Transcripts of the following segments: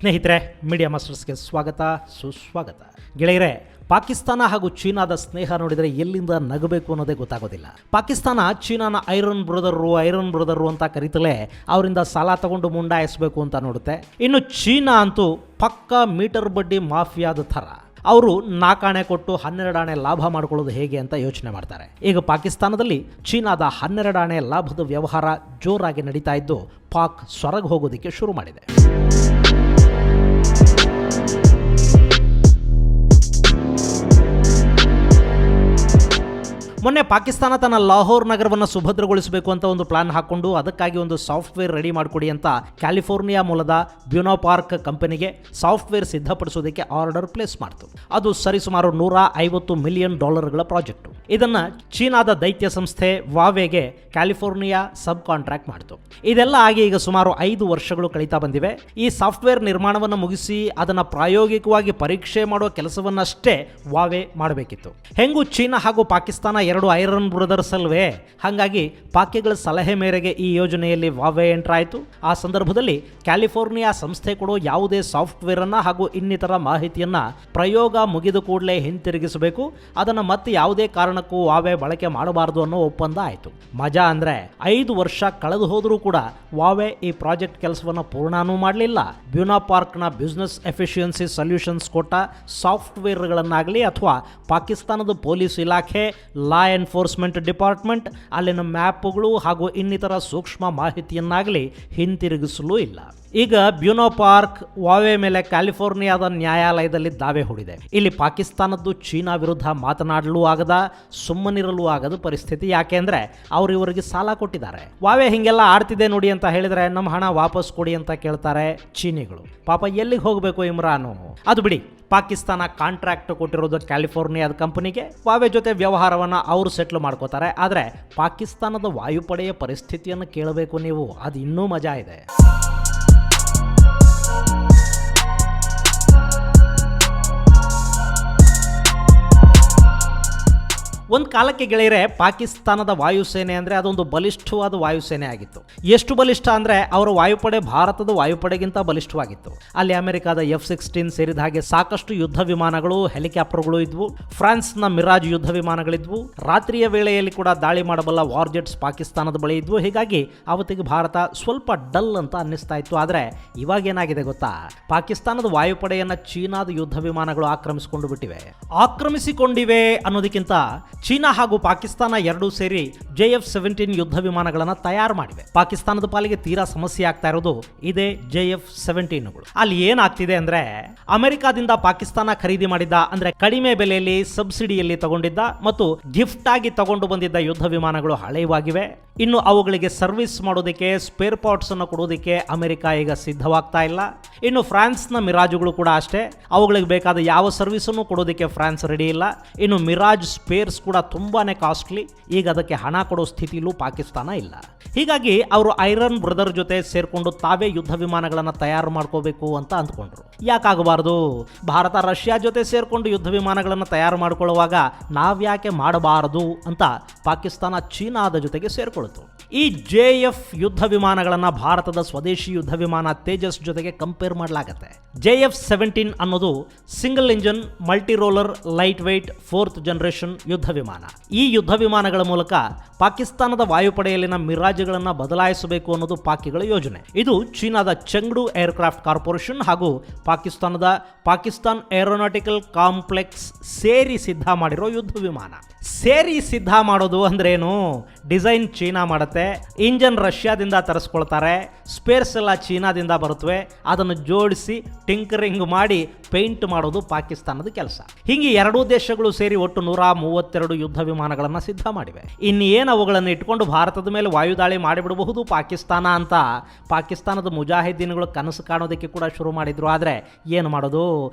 ಸ್ನೇಹಿತರೆ, ಮೀಡಿಯಾ ಮಾಸ್ಟರ್ಸ್ಗೆ ಸ್ವಾಗತ, ಸುಸ್ವಾಗತ. ಗೆಳೆಯರೆ, ಪಾಕಿಸ್ತಾನ ಹಾಗೂ ಚೀನಾದ ಸ್ನೇಹ ನೋಡಿದರೆ ಎಲ್ಲಿಂದ ನಗಬೇಕು ಅನ್ನೋದೇ ಗೊತ್ತಾಗೋದಿಲ್ಲ. ಪಾಕಿಸ್ತಾನ ಚೀನಾನ ಐರನ್ ಬ್ರದರು ಅಂತ ಕರೀತಲೇ ಅವರಿಂದ ಸಾಲ ತಗೊಂಡು ಮುಂಡಾಯಿಸಬೇಕು ಅಂತ ನೋಡುತ್ತೆ. ಇನ್ನು ಚೀನಾ ಅಂತೂ ಪಕ್ಕಾ ಮೀಟರ್ ಬಡ್ಡಿ ಮಾಫಿಯಾದ ಥರ. ಅವರು 4 ಆಣೆ ಕೊಟ್ಟು 12 ಆಣೆ ಲಾಭ ಮಾಡ್ಕೊಳ್ಳೋದು ಹೇಗೆ ಅಂತ ಯೋಚನೆ ಮಾಡ್ತಾರೆ. ಈಗ ಪಾಕಿಸ್ತಾನದಲ್ಲಿ ಚೀನಾದ 12 ಆಣೆ ಲಾಭದ ವ್ಯವಹಾರ ಜೋರಾಗಿ ನಡೀತಾ ಇದ್ದು ಪಾಕ್ ಸೊರಗಿ ಹೋಗೋದಕ್ಕೆ ಶುರು ಮಾಡಿದೆ. ಮೊನ್ನೆ ಪಾಕಿಸ್ತಾನ ತನ್ನ ಲಾಹೋರ್ ನಗರವನ್ನು ಸುಭದ್ರಗೊಳಿಸಬೇಕು ಅಂತ ಒಂದು ಪ್ಲಾನ್ ಹಾಕೊಂಡು ಅದಕ್ಕಾಗಿ ಒಂದು ಸಾಫ್ಟ್ವೇರ್ ರೆಡಿ ಮಾಡಿಕೊಡಿ ಅಂತ ಕ್ಯಾಲಿಫೋರ್ನಿಯಾ ಮೂಲದ ಬ್ಯೂನೋಪಾರ್ಕ್ ಕಂಪನಿಗೆ ಸಾಫ್ಟ್ವೇರ್ ಸಿದ್ಧಪಡಿಸೋದಕ್ಕೆ ಆರ್ಡರ್ ಪ್ಲೇಸ್ ಮಾಡ್ತು. ಅದು ಸರಿಸುಮಾರು $150 ಮಿಲಿಯನ್ ಪ್ರಾಜೆಕ್ಟು. ಇದನ್ನು ಚೀನಾದ ದೈತ್ಯ ಸಂಸ್ಥೆ ವಾವೆಗೆ ಕ್ಯಾಲಿಫೋರ್ನಿಯಾ ಸಬ್ ಕಾಂಟ್ರಾಕ್ಟ್ ಮಾಡ್ತು. ಇದೆಲ್ಲ ಆಗಿ ಈಗ ಸುಮಾರು 5 ವರ್ಷಗಳು ಕಳೀತಾ ಬಂದಿವೆ. ಈ ಸಾಫ್ಟ್ವೇರ್ ನಿರ್ಮಾಣವನ್ನು ಮುಗಿಸಿ ಅದನ್ನು ಪ್ರಾಯೋಗಿಕವಾಗಿ ಪರೀಕ್ಷೆ ಮಾಡುವ ಕೆಲಸವನ್ನಷ್ಟೇ ವಾವೆ ಮಾಡಬೇಕಿತ್ತು. ಹೆಂಗೂ ಚೀನಾ ಹಾಗೂ ಪಾಕಿಸ್ತಾನ 2 ಐರನ್ ಬ್ರದರ್ಸ್ ಅಲ್ವೇ, ಹಾಗಾಗಿ ಪಾಕಿಗಳ ಸಲಹೆ ಮೇರೆಗೆ ಈ ಯೋಜನೆಯಲ್ಲಿ ವಾವೆ ಎಂಟರ್ ಆಯಿತು. ಆ ಸಂದರ್ಭದಲ್ಲಿ ಕ್ಯಾಲಿಫೋರ್ನಿಯಾ ಸಂಸ್ಥೆ ಕೊಡೋ ಯಾವುದೇ ಸಾಫ್ಟ್ವೇರ್ ಅನ್ನ ಹಾಗೂ ಇನ್ನಿತರ ಮಾಹಿತಿಯನ್ನ ಪ್ರಯೋಗ ಮುಗಿದ ಕೂಡಲೇ ಹಿಂತಿರುಗಿಸಬೇಕು, ಅದನ್ನು ಮತ್ತೆ ಯಾವುದೇ ಕಾರಣಕ್ಕೂ ವಾವೆ ಬಳಕೆ ಮಾಡಬಾರದು ಅನ್ನೋ ಒಪ್ಪಂದ ಆಯಿತು. ಮಜಾ ಅಂದ್ರೆ 5 ವರ್ಷ ಕಳೆದು ಹೋದರೂ ಕೂಡ ವಾವೆ ಈ ಪ್ರಾಜೆಕ್ಟ್ ಕೆಲಸವನ್ನು ಪೂರ್ಣನೂ ಮಾಡಲಿಲ್ಲ. ಬ್ಯೂನಾಪಾರ್ಕ್ನ ಬಿಸ್ನೆಸ್ ಎಫಿಷಿಯನ್ಸಿ ಸೊಲ್ಯೂಷನ್ಸ್ ಕೊಟ್ಟ ಸಾಫ್ಟ್ವೇರ್ಗಳನ್ನಾಗಲಿ ಅಥವಾ ಪಾಕಿಸ್ತಾನದ ಪೊಲೀಸ್ ಇಲಾಖೆ, ಲಾ ಎನ್ಫೋರ್ಸ್ಮೆಂಟ್ ಡಿಪಾರ್ಟ್ಮೆಂಟ್ ಅಲ್ಲಿನ ಮ್ಯಾಪ್ಗಳು ಹಾಗೂ ಇನ್ನಿತರ ಸೂಕ್ಷ್ಮ ಮಾಹಿತಿಯನ್ನಾಗಲಿ ಹಿಂತಿರುಗಿಸಲೂ ಇಲ್ಲ. ಈಗ ಬ್ಯೂನೋಪಾರ್ಕ್ ವಾವೆ ಮೇಲೆ ಕ್ಯಾಲಿಫೋರ್ನಿಯಾದ ನ್ಯಾಯಾಲಯದಲ್ಲಿ ದಾವೆ ಹೂಡಿದೆ. ಇಲ್ಲಿ ಪಾಕಿಸ್ತಾನದ್ದು ಚೀನಾ ವಿರುದ್ಧ ಮಾತನಾಡಲೂ ಆಗದ, ಸುಮ್ಮನಿರಲೂ ಆಗದ ಪರಿಸ್ಥಿತಿ. ಯಾಕೆಂದ್ರೆ ಅವರು ಇವರಿಗೆ ಸಾಲ ಕೊಟ್ಟಿದ್ದಾರೆ. ವಾವೆ ಹಿಂಗೆಲ್ಲ ಆಡ್ತಿದೆ ನೋಡಿ ಅಂತ ಹೇಳಿದ್ರೆ ನಮ್ಮ ಹಣ ವಾಪಸ್ ಕೊಡಿ ಅಂತ ಕೇಳ್ತಾರೆ ಚೀನಿಗಳು. ಪಾಪ ಎಲ್ಲಿಗೆ ಹೋಗಬೇಕು ಇಮ್ರಾನು? ಅದು ಬಿಡಿ, ಪಾಕಿಸ್ತಾನ ಕಾಂಟ್ರಾಕ್ಟ್ ಕೊಟ್ಟಿರೋದು ಕ್ಯಾಲಿಫೋರ್ನಿಯಾದ ಕಂಪನಿಗೆ. ವಾವೆ ಜೊತೆ ವ್ಯವಹಾರವನ್ನು ಅವರು ಸೆಟ್ಲ್ ಮಾಡ್ಕೋತಾರೆ. ಆದರೆ ಪಾಕಿಸ್ತಾನದ ವಾಯುಪಡೆಯ ಪರಿಸ್ಥಿತಿಯನ್ನು ಕೇಳಬೇಕು ನೀವು, ಅದು ಇನ್ನೂ ಮಜಾ ಇದೆ. ಒಂದು ಕಾಲಕ್ಕೆ ಗೆಳೆಯರೆ, ಪಾಕಿಸ್ತಾನದ ವಾಯುಸೇನೆ ಅಂದರೆ ಅದೊಂದು ಬಲಿಷ್ಠವಾದ ವಾಯುಸೇನೆ ಆಗಿತ್ತು. ಎಷ್ಟು ಬಲಿಷ್ಠ ಅಂದರೆ ಅವರ ವಾಯುಪಡೆ ಭಾರತದ ವಾಯುಪಡೆಗಿಂತ ಬಲಿಷ್ಠವಾಗಿತ್ತು. ಅಲ್ಲಿ ಅಮೆರಿಕಾದ F-16 ಸೇರಿದ ಹಾಗೆ ಸಾಕಷ್ಟು ಯುದ್ಧ ವಿಮಾನಗಳು, ಹೆಲಿಕಾಪ್ಟರ್ಗಳು ಇದ್ವು. ಫ್ರಾನ್ಸ್ನ ಮಿರಾಜ್ ಯುದ್ಧ ವಿಮಾನಗಳಿದ್ವು. ರಾತ್ರಿಯ ವೇಳೆಯಲ್ಲಿ ಕೂಡ ದಾಳಿ ಮಾಡಬಲ್ಲ ವಾರ್ಜೆಟ್ಸ್ ಪಾಕಿಸ್ತಾನದ ಬಳಿ ಇದ್ವು. ಹೀಗಾಗಿ ಅವತ್ತಿಗೆ ಭಾರತ ಸ್ವಲ್ಪ ಡಲ್ ಅಂತ ಅನ್ನಿಸ್ತಾ ಇತ್ತು. ಆದರೆ ಇವಾಗೇನಾಗಿದೆ ಗೊತ್ತಾ? ಪಾಕಿಸ್ತಾನದ ವಾಯುಪಡೆಯನ್ನು ಚೀನಾದ ಯುದ್ಧ ವಿಮಾನಗಳು ಆಕ್ರಮಿಸಿಕೊಂಡಿವೆ ಅನ್ನೋದಕ್ಕಿಂತ ಚೀನಾ ಹಾಗೂ ಪಾಕಿಸ್ತಾನ ಎರಡೂ ಸೇರಿ JF-17 ಯುದ್ಧ ವಿಮಾನಗಳನ್ನು ತಯಾರು ಮಾಡಿವೆ. ಪಾಕಿಸ್ತಾನದ ಪಾಲಿಗೆ ತೀರಾ ಸಮಸ್ಯೆ ಆಗ್ತಾ ಇರೋದು ಇದೇ JF-17ಗಳು. ಅಲ್ಲಿ ಏನಾಗ್ತಿದೆ ಅಂದ್ರೆ, ಅಮೆರಿಕಾದಿಂದ ಪಾಕಿಸ್ತಾನ ಖರೀದಿ ಮಾಡಿದ್ದ, ಅಂದ್ರೆ ಕಡಿಮೆ ಬೆಲೆಯಲ್ಲಿ ಸಬ್ಸಿಡಿಯಲ್ಲಿ ತಗೊಂಡಿದ್ದ ಮತ್ತು ಗಿಫ್ಟ್ ಆಗಿ ತಗೊಂಡು ಬಂದಿದ್ದ ಯುದ್ಧ ವಿಮಾನಗಳು ಹಳೆಯವಾಗಿವೆ. ಇನ್ನು ಅವುಗಳಿಗೆ ಸರ್ವಿಸ್ ಮಾಡೋದಕ್ಕೆ, ಸ್ಪೇರ್ ಪಾರ್ಟ್ಸ್ ಅನ್ನು ಕೊಡೋದಕ್ಕೆ ಅಮೆರಿಕ ಈಗ ಸಿದ್ಧವಾಗ್ತಾ ಇಲ್ಲ. ಇನ್ನು ಫ್ರಾನ್ಸ್ನ ಮಿರಾಜುಗಳು ಕೂಡ ಅಷ್ಟೇ, ಅವುಗಳಿಗೆ ಬೇಕಾದ ಯಾವ ಸರ್ವಿಸನ್ನು ಕೊಡೋದಕ್ಕೆ ಫ್ರಾನ್ಸ್ ರೆಡಿ ಇಲ್ಲ. ಇನ್ನು ಮಿರಾಜ್ ಸ್ಪೇರ್ಸ್ ಕೂಡ ತುಂಬಾನೇ ಕಾಸ್ಟ್ಲಿ. ಈಗ ಅದಕ್ಕೆ ಹಣ ಕೊಡೋ ಸ್ಥಿತಿಲೂ ಪಾಕಿಸ್ತಾನ ಇಲ್ಲ. ಹೀಗಾಗಿ ಅವರು ಐರನ್ ಬ್ರದರ್ ಜೊತೆ ಸೇರ್ಕೊಂಡು ತಾವೇ ಯುದ್ಧ ವಿಮಾನಗಳನ್ನು ತಯಾರು ಮಾಡ್ಕೋಬೇಕು ಅಂತ ಅಂದ್ಕೊಂಡ್ರು. ಯಾಕಾಗಬಾರದು? ಭಾರತ ರಷ್ಯಾ ಜೊತೆ ಸೇರ್ಕೊಂಡು ಯುದ್ಧ ವಿಮಾನಗಳನ್ನು ತಯಾರು ಮಾಡ್ಕೊಳ್ಳುವಾಗ ನಾವ್ಯಾಕೆ ಮಾಡಬಾರದು ಅಂತ ಪಾಕಿಸ್ತಾನ ಚೀನಾದ ಜೊತೆಗೆ ಸೇರ್ಕೊಳ್ತು. ಈ JF ಯುದ್ಧ ವಿಮಾನಗಳನ್ನು ಭಾರತದ ಸ್ವದೇಶಿ ಯುದ್ಧ ವಿಮಾನ ತೇಜಸ್ ಜೊತೆಗೆ ಕಂಪೇರ್ ಮಾಡಲಾಗುತ್ತೆ. JF-17 ಅನ್ನೋದು single engine multi roller lightweight 4th generation ಯುದ್ಧ ವಿಮಾನ. ಈ ಯುದ್ಧ ವಿಮಾನಗಳ ಮೂಲಕ ಪಾಕಿಸ್ತಾನದ ವಾಯುಪಡೆಯಲ್ಲಿನ ಮಿರಾಜ್ಗಳನ್ನು ಬದಲಾಯಿಸಬೇಕು ಅನ್ನೋದು ಪಾಕಿಗಳ ಯೋಜನೆ. ಇದು ಚೀನಾದ ಚೆಂಗ್ಡು ಏರ್ಕ್ರಾಫ್ಟ್ ಕಾರ್ಪೊರೇಷನ್ ಹಾಗೂ ಪಾಕಿಸ್ತಾನ್ ಏರೋನಾಟಿಕಲ್ ಕಾಂಪ್ಲೆಕ್ಸ್ ಸೇರಿ ಸಿದ್ಧ ಮಾಡಿರೋ ಯುದ್ಧ ವಿಮಾನ. ಸೇರಿ ಸಿದ್ಧ ಮಾಡೋದು ಅಂದ್ರೇನು? ಡಿಸೈನ್ ಚೀನಾ ಮಾಡುತ್ತೆ, ಇಂಜನ್ ರಷ್ಯಾದಿಂದ ತರಿಸ್ಕೊಳ್ತಾರೆ, ಸ್ಪೇರ್ಸ್ ಎಲ್ಲ ಚೀನಾದಿಂದ ಬರುತ್ತವೆ, ಅದನ್ನು ಜೋಡಿಸಿ ಟಿಂಕರಿಂಗ್ ಮಾಡಿ ಪೇಂಟ್ ಮಾಡೋದು ಪಾಕಿಸ್ತಾನದ ಕೆಲಸ. ಹೀಗೆ ಎರಡೂ ದೇಶಗಳು ಸೇರಿ ಒಟ್ಟು 132 ಯುದ್ಧ ವಿಮಾನಗಳನ್ನು ಸಿದ್ಧ ಮಾಡಿವೆ. ಇನ್ನೇನು ಅವುಗಳನ್ನು ಇಟ್ಕೊಂಡು ಭಾರತದ ಮೇಲೆ ವಾಯುದಾಳಿ ಮಾಡಿಬಿಡಬಹುದು ಪಾಕಿಸ್ತಾನ ಅಂತ ಪಾಕಿಸ್ತಾನದ ಮುಜಾಹಿದ್ದೀನ್ಗಳು ಕನಸು ಕಾಣೋದಕ್ಕೆ ಕೂಡ ಶುರು ಮಾಡಿದ್ರು. ಆದರೆ ಏನು ಮಾಡೋದು?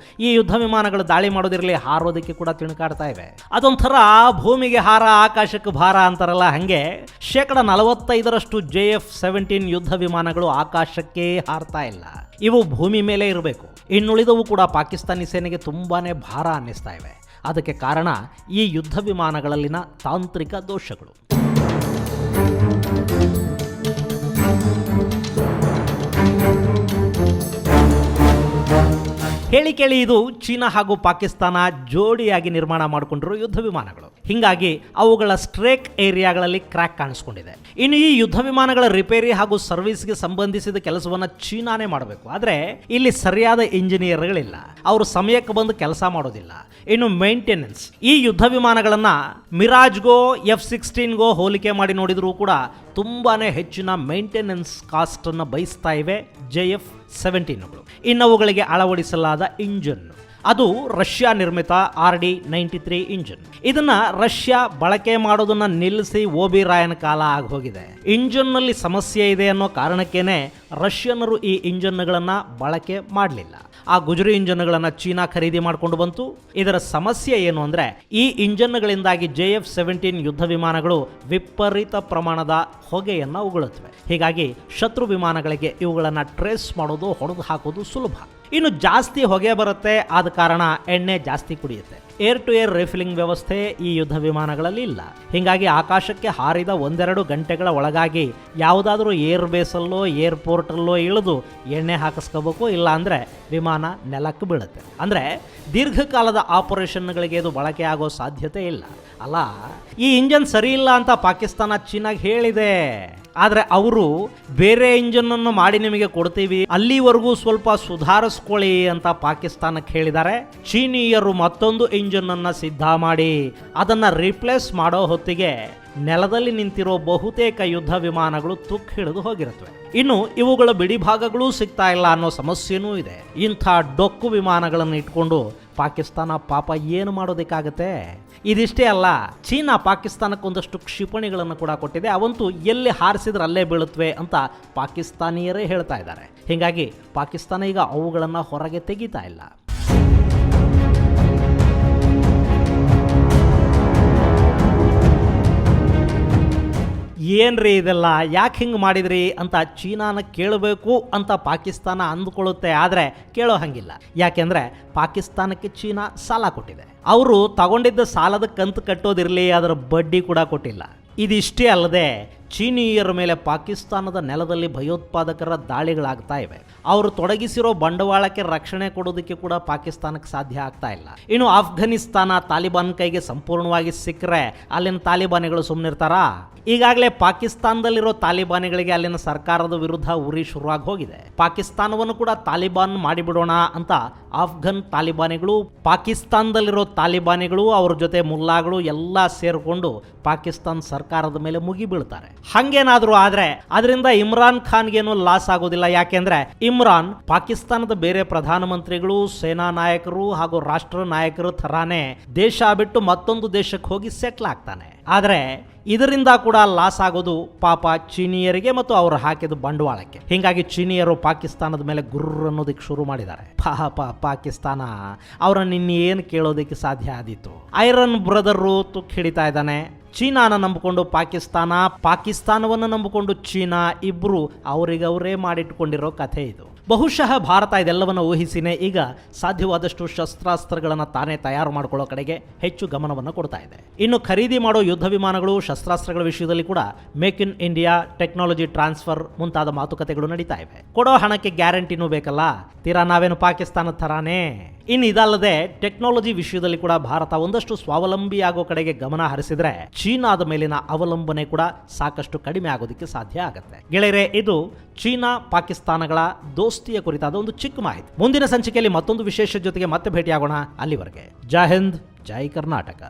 ಈ ಯುದ್ಧ ವಿಮಾನಗಳು ದಾಳಿ ಮಾಡೋದಿರಲಿ, ಹಾರೋದಕ್ಕೆ ಕೂಡ ತಿಣುಕಾಡ್ತಾ ಇವೆ. ಅದೊಂಥರ ಭೂಮಿಗೆ ಹಾರ ಆಕಾಶಕ್ಕೆ ಭಾರ ಅಂತಾರಲ್ಲ, ಹಂಗೆ 45% JF-17 ಯುದ್ಧ ವಿಮಾನಗಳು ಆಕಾಶಕ್ಕೆ ಹಾರ್ತಾ ಇಲ್ಲ. ಇವು ಭೂಮಿ ಮೇಲೆ ಇರಬೇಕು. ಇನ್ನುಳಿದವು ಕೂಡ ಪಾಕಿಸ್ತಾನಿ ಸೇನೆಗೆ ತುಂಬಾನೇ ಭಾರ ಅನ್ನಿಸ್ತಾ ಇವೆ. ಅದಕ್ಕೆ ಕಾರಣ ಈ ಯುದ್ಧ ವಿಮಾನಗಳಲ್ಲಿನ ತಾಂತ್ರಿಕ ದೋಷಗಳು. ಹೇಳಿ ಕೇಳಿ ಇದು ಚೀನಾ ಹಾಗೂ ಪಾಕಿಸ್ತಾನ ಜೋಡಿಯಾಗಿ ನಿರ್ಮಾಣ ಮಾಡಿಕೊಂಡಿರೋ ಯುದ್ಧ ವಿಮಾನಗಳು. ಹಿಂಗಾಗಿ ಅವುಗಳ ಸ್ಟ್ರೇಕ್ ಏರಿಯಾಗಳಲ್ಲಿ ಕ್ರ್ಯಾಕ್ ಕಾಣಿಸ್ಕೊಂಡಿದೆ. ಇನ್ನು ಈ ಯುದ್ಧ ವಿಮಾನಗಳ ರಿಪೇರಿ ಹಾಗೂ ಸರ್ವಿಸ್ಗೆ ಸಂಬಂಧಿಸಿದ ಕೆಲಸವನ್ನ ಚೀನಾನೇ ಮಾಡಬೇಕು. ಆದ್ರೆ ಇಲ್ಲಿ ಸರಿಯಾದ ಇಂಜಿನಿಯರ್ಗಳಿಲ್ಲ, ಅವರು ಸಮಯಕ್ಕೆ ಬಂದು ಕೆಲಸ ಮಾಡೋದಿಲ್ಲ. ಇನ್ನು ಮೇಂಟೆನೆನ್ಸ್, ಈ ಯುದ್ಧ ವಿಮಾನಗಳನ್ನ ಮಿರಾಜ್ಗೋ F-16ಗೋ ಹೋಲಿಕೆ ಮಾಡಿ ನೋಡಿದ್ರೂ ಕೂಡ ತುಂಬಾನೇ ಹೆಚ್ಚಿನ ಮೇಂಟೆನೆನ್ಸ್ ಕಾಸ್ಟ್ ಅನ್ನು ಬಯಸ್ತಾ ಇವೆ JF-17ಗಳು. ಇನ್ನವುಗಳಿಗೆ ಅಳವಡಿಸಲಾದ ಇಂಜಿನ್ ಅದು ರಷ್ಯಾ ನಿರ್ಮಿತ RD-93 ಇಂಜಿನ್. ಇದನ್ನ ರಷ್ಯಾ ಬಳಕೆ ಮಾಡೋದನ್ನ ನಿಲ್ಲಿಸಿ ಓಬಿರಾಯನ್ ಕಾಲ ಆಗಿ ಹೋಗಿದೆ. ಇಂಜಿನ್ ನಲ್ಲಿ ಸಮಸ್ಯೆ ಇದೆ ಅನ್ನೋ ಕಾರಣಕ್ಕೇನೆ ರಷ್ಯನ್ನರು ಈ ಇಂಜಿನ್ಗಳನ್ನ ಬಳಕೆ ಮಾಡಲಿಲ್ಲ. ಆ ಗುಜರಿ ಇಂಜಿನ್ಗಳನ್ನು ಚೀನಾ ಖರೀದಿ ಮಾಡಿಕೊಂಡು ಬಂತು. ಇದರ ಸಮಸ್ಯೆ ಏನು ಅಂದರೆ ಈ ಇಂಜಿನ್ಗಳಿಂದಾಗಿ JF-17 ಯುದ್ಧ ವಿಮಾನಗಳು ವಿಪರೀತ ಪ್ರಮಾಣದ ಹೊಗೆಯನ್ನು ಉಗುಳುತ್ತವೆ. ಹೀಗಾಗಿ ಶತ್ರು ವಿಮಾನಗಳಿಗೆ ಇವುಗಳನ್ನು ಟ್ರೇಸ್ ಮಾಡೋದು, ಹೊಡೆದು ಹಾಕೋದು ಸುಲಭ. ಇನ್ನು ಜಾಸ್ತಿ ಹೊಗೆ ಬರುತ್ತೆ, ಆದ ಕಾರಣ ಎಣ್ಣೆ ಜಾಸ್ತಿ ಕುಡಿಯುತ್ತೆ. ಏರ್ ಟು ಏರ್ ರಿಫಿಲಿಂಗ್ ವ್ಯವಸ್ಥೆ ಈ ಯುದ್ಧ ವಿಮಾನಗಳಲ್ಲಿ ಇಲ್ಲ. ಹೀಗಾಗಿ ಆಕಾಶಕ್ಕೆ ಹಾರಿದ 1-2 ಗಂಟೆಗಳ ಒಳಗಾಗಿ ಯಾವುದಾದ್ರೂ ಏರ್ ಬೇಸಲ್ಲೋ ಏರ್ಪೋರ್ಟಲ್ಲೋ ಇಳಿದು ಎಣ್ಣೆ ಹಾಕಿಸ್ಕೋಬೇಕು, ಇಲ್ಲ ಅಂದರೆ ವಿಮಾನ ನೆಲಕ್ಕೆ ಬೀಳುತ್ತೆ. ಅಂದರೆ ದೀರ್ಘಕಾಲದ ಆಪರೇಷನ್ಗಳಿಗೆ ಇದು ಬಳಕೆ ಆಗೋ ಸಾಧ್ಯತೆ ಇಲ್ಲ. ಅಲ್ಲ, ಈ ಇಂಜನ್ ಸರಿ ಇಲ್ಲ ಅಂತ ಪಾಕಿಸ್ತಾನ ಚೀನಾಗೆ ಹೇಳಿದೆ. ಆದರೆ ಅವರು ಬೇರೆ ಇಂಜನ್ನನ್ನು ಮಾಡಿ ನಿಮಗೆ ಕೊಡ್ತೀವಿ, ಅಲ್ಲಿವರೆಗೂ ಸ್ವಲ್ಪ ಸುಧಾರಿಸ್ಕೊಳ್ಳಿ ಅಂತ ಪಾಕಿಸ್ತಾನಕ್ಕೆ ಹೇಳಿದ್ದಾರೆ. ಚೀನೀಯರು ಮತ್ತೊಂದು ಇಂಜನ್ನನ್ನು ಸಿದ್ಧ ಮಾಡಿ ಅದನ್ನು ರಿಪ್ಲೇಸ್ ಮಾಡೋ ಹೊತ್ತಿಗೆ ನೆಲದಲ್ಲಿ ನಿಂತಿರೋ ಬಹುತೇಕ ಯುದ್ಧ ವಿಮಾನಗಳು ತುಕ್ಕು ಹಿಡಿದು ಹೋಗಿರುತ್ತವೆ. ಇನ್ನು ಇವುಗಳ ಬಿಡಿ ಭಾಗಗಳೂ ಸಿಗ್ತಾ ಇಲ್ಲ ಅನ್ನೋ ಸಮಸ್ಯೆನೂ ಇದೆ. ಇಂಥ ಡೊಕ್ಕು ವಿಮಾನಗಳನ್ನು ಇಟ್ಕೊಂಡು ಪಾಕಿಸ್ತಾನ ಪಾಪ ಏನು ಮಾಡೋದಕ್ಕಾಗತ್ತೆ? ಇದಿಷ್ಟೇ ಅಲ್ಲ, ಚೀನಾ ಪಾಕಿಸ್ತಾನಕ್ಕೆ ಒಂದಷ್ಟು ಕ್ಷಿಪಣಿಗಳನ್ನು ಕೂಡ ಕೊಟ್ಟಿದೆ. ಅವಂತೂ ಎಲ್ಲಿ ಹಾರಿಸಿದ್ರೆ ಅಲ್ಲೇ ಬೀಳುತ್ತವೆ ಅಂತ ಪಾಕಿಸ್ತಾನಿಯರೇ ಹೇಳ್ತಾ ಇದ್ದಾರೆ. ಹೀಗಾಗಿ ಪಾಕಿಸ್ತಾನ ಈಗ ಅವುಗಳನ್ನು ಹೊರಗೆ ತೆಗಿತಾ ಇಲ್ಲ. ಏನ್ರಿ ಇದೆಲ್ಲ, ಯಾಕೆ ಹಿಂಗೆ ಮಾಡಿದ್ರಿ ಅಂತ ಚೀನಾನ ಕೇಳಬೇಕು ಅಂತ ಪಾಕಿಸ್ತಾನ ಅಂದುಕೊಳ್ಳುತ್ತೆ. ಆದರೆ ಕೇಳೋ ಹಂಗಿಲ್ಲ. ಯಾಕೆಂದರೆ ಪಾಕಿಸ್ತಾನಕ್ಕೆ ಚೀನಾ ಸಾಲ ಕೊಟ್ಟಿದೆ. ಅವರು ತಗೊಂಡಿದ್ದ ಸಾಲದ ಕಂತು ಕಟ್ಟೋದಿರಲಿ, ಅದರ ಬಡ್ಡಿ ಕೂಡ ಕೊಟ್ಟಿಲ್ಲ. ಇದಿಷ್ಟೇ ಅಲ್ಲದೆ ಚೀನೀಯರ ಮೇಲೆ ಪಾಕಿಸ್ತಾನದ ನೆಲದಲ್ಲಿ ಭಯೋತ್ಪಾದಕರ ದಾಳಿಗಳಾಗ್ತಾ ಇವೆ. ಅವರು ತೊಡಗಿಸಿರೋ ಬಂಡವಾಳಕ್ಕೆ ರಕ್ಷಣೆ ಕೊಡೋದಕ್ಕೆ ಕೂಡ ಪಾಕಿಸ್ತಾನಕ್ಕೆ ಸಾಧ್ಯ ಆಗ್ತಾ ಇಲ್ಲ. ಇನ್ನು ಆಫ್ಘನಿಸ್ತಾನ ತಾಲಿಬಾನ್ ಕೈಗೆ ಸಂಪೂರ್ಣವಾಗಿ ಸಿಕ್ಕರೆ ಅಲ್ಲಿನ ತಾಲಿಬಾನಿಗಳು ಸುಮ್ಮನಿರ್ತಾರಾ? ಈಗಾಗಲೇ ಪಾಕಿಸ್ತಾನದಲ್ಲಿರೋ ತಾಲಿಬಾನಿಗಳಿಗೆ ಅಲ್ಲಿನ ಸರ್ಕಾರದ ವಿರುದ್ಧ ಉರಿ ಶುರುವಾಗಿ ಹೋಗಿದೆ. ಪಾಕಿಸ್ತಾನವನ್ನು ಕೂಡ ತಾಲಿಬಾನ್ ಮಾಡಿಬಿಡೋಣ ಅಂತ ಆಫ್ಘನ್ ತಾಲಿಬಾನಿಗಳು, ಪಾಕಿಸ್ತಾನದಲ್ಲಿರೋ ತಾಲಿಬಾನಿಗಳು, ಅವ್ರ ಜೊತೆ ಮುಲ್ಲಾಗಳು ಎಲ್ಲ ಸೇರಿಕೊಂಡು ಪಾಕಿಸ್ತಾನ ಸರ್ಕಾರದ ಮೇಲೆ ಮುಗಿ ಬೀಳ್ತಾರೆ. ಹಂಗೇನಾದ್ರೂ ಆದ್ರೆ ಅದರಿಂದ ಇಮ್ರಾನ್ ಖಾನ್ಗೇನು ಲಾಸ್ ಆಗೋದಿಲ್ಲ. ಯಾಕೆಂದ್ರೆ ಇಮ್ರಾನ್ ಪಾಕಿಸ್ತಾನದ ಬೇರೆ ಪ್ರಧಾನಮಂತ್ರಿಗಳು, ಸೇನಾ ನಾಯಕರು ಹಾಗೂ ರಾಷ್ಟ್ರ ನಾಯಕರ ಥರಾನೇ ದೇಶ ಬಿಟ್ಟು ಮತ್ತೊಂದು ದೇಶಕ್ಕೆ ಹೋಗಿ ಸೆಟ್ಲ್ ಆಗ್ತಾನೆ. ಆದರೆ ಇದರಿಂದ ಕೂಡ ಲಾಸ್ ಆಗೋದು ಪಾಪ ಚೀನಿಯರಿಗೆ ಮತ್ತು ಅವರು ಹಾಕಿದ ಬಂಡವಾಳಕ್ಕೆ. ಹೀಗಾಗಿ ಚೀನಿಯರು ಪಾಕಿಸ್ತಾನದ ಮೇಲೆ ಗುರ್ರ್ ಅನ್ನೋದಕ್ಕೆ ಶುರು ಮಾಡಿದ್ದಾರೆ. ಪಾಪ ಪಾಕಿಸ್ತಾನ ಅವರನ್ನು ಇನ್ನೇನು ಕೇಳೋದಕ್ಕೆ ಸಾಧ್ಯ ಆದೀತು? ಐರನ್ ಬ್ರದರು ತುಕ್ಕು ಹಿಡಿತಾ ಇದ್ದಾನೆ. ಚೀನಾನ ನಂಬಿಕೊಂಡು ಪಾಕಿಸ್ತಾನ, ಪಾಕಿಸ್ತಾನವನ್ನು ನಂಬಿಕೊಂಡು ಚೀನಾ, ಇಬ್ಬರು ಅವರಿಗವರೇ ಮಾಡಿಟ್ಕೊಂಡಿರೋ ಕಥೆ ಇದು. ಬಹುಶಃ ಭಾರತ ಇದೆಲ್ಲವನ್ನು ಊಹಿಸಿನೇ ಈಗ ಸಾಧ್ಯವಾದಷ್ಟು ಶಸ್ತ್ರಾಸ್ತ್ರಗಳನ್ನು ತಾನೇ ತಯಾರು ಮಾಡಿಕೊಳ್ಳೋ ಕಡೆಗೆ ಹೆಚ್ಚು ಗಮನವನ್ನು ಕೊಡ್ತಾ ಇದೆ. ಇನ್ನು ಖರೀದಿ ಮಾಡೋ ಯುದ್ಧ ವಿಮಾನಗಳು, ಶಸ್ತ್ರಾಸ್ತ್ರಗಳ ವಿಷಯದಲ್ಲಿ ಕೂಡ make in India, technology transfer ಮುಂತಾದ ಮಾತುಕತೆಗಳು ನಡೀತಾ ಇವೆ. ಕೊಡೋ ಹಣಕ್ಕೆ ಗ್ಯಾರಂಟಿನೂ ಬೇಕಲ್ಲ, ತೀರಾ ನಾವೇನು ಪಾಕಿಸ್ತಾನದ ಥರಾನೇ? ಇನ್ನು ಇದಲ್ಲದೆ ಟೆಕ್ನಾಲಜಿ ವಿಷಯದಲ್ಲಿ ಕೂಡ ಭಾರತ ಒಂದಷ್ಟು ಸ್ವಾವಲಂಬಿ ಆಗೋ ಕಡೆಗೆ ಗಮನ ಹರಿಸಿದ್ರೆ ಚೀನಾದ ಮೇಲಿನ ಅವಲಂಬನೆ ಕೂಡ ಸಾಕಷ್ಟು ಕಡಿಮೆ ಆಗೋದಕ್ಕೆ ಸಾಧ್ಯ ಆಗುತ್ತೆ. ಗೆಳೆಯರೆ, ಇದು ಚೀನಾ ಪಾಕಿಸ್ತಾನಗಳ ದೋಸ್ತಿಯ ಕುರಿತಾದ ಒಂದು ಚಿಕ್ಕ ಮಾಹಿತಿ. ಮುಂದಿನ ಸಂಚಿಕೆಯಲ್ಲಿ ಮತ್ತೊಂದು ವಿಶೇಷ ಜೊತೆಗೆ ಮತ್ತೆ ಭೇಟಿಯಾಗೋಣ. ಅಲ್ಲಿವರೆಗೆ ಜೈ ಹಿಂದ್, ಜೈ ಕರ್ನಾಟಕ.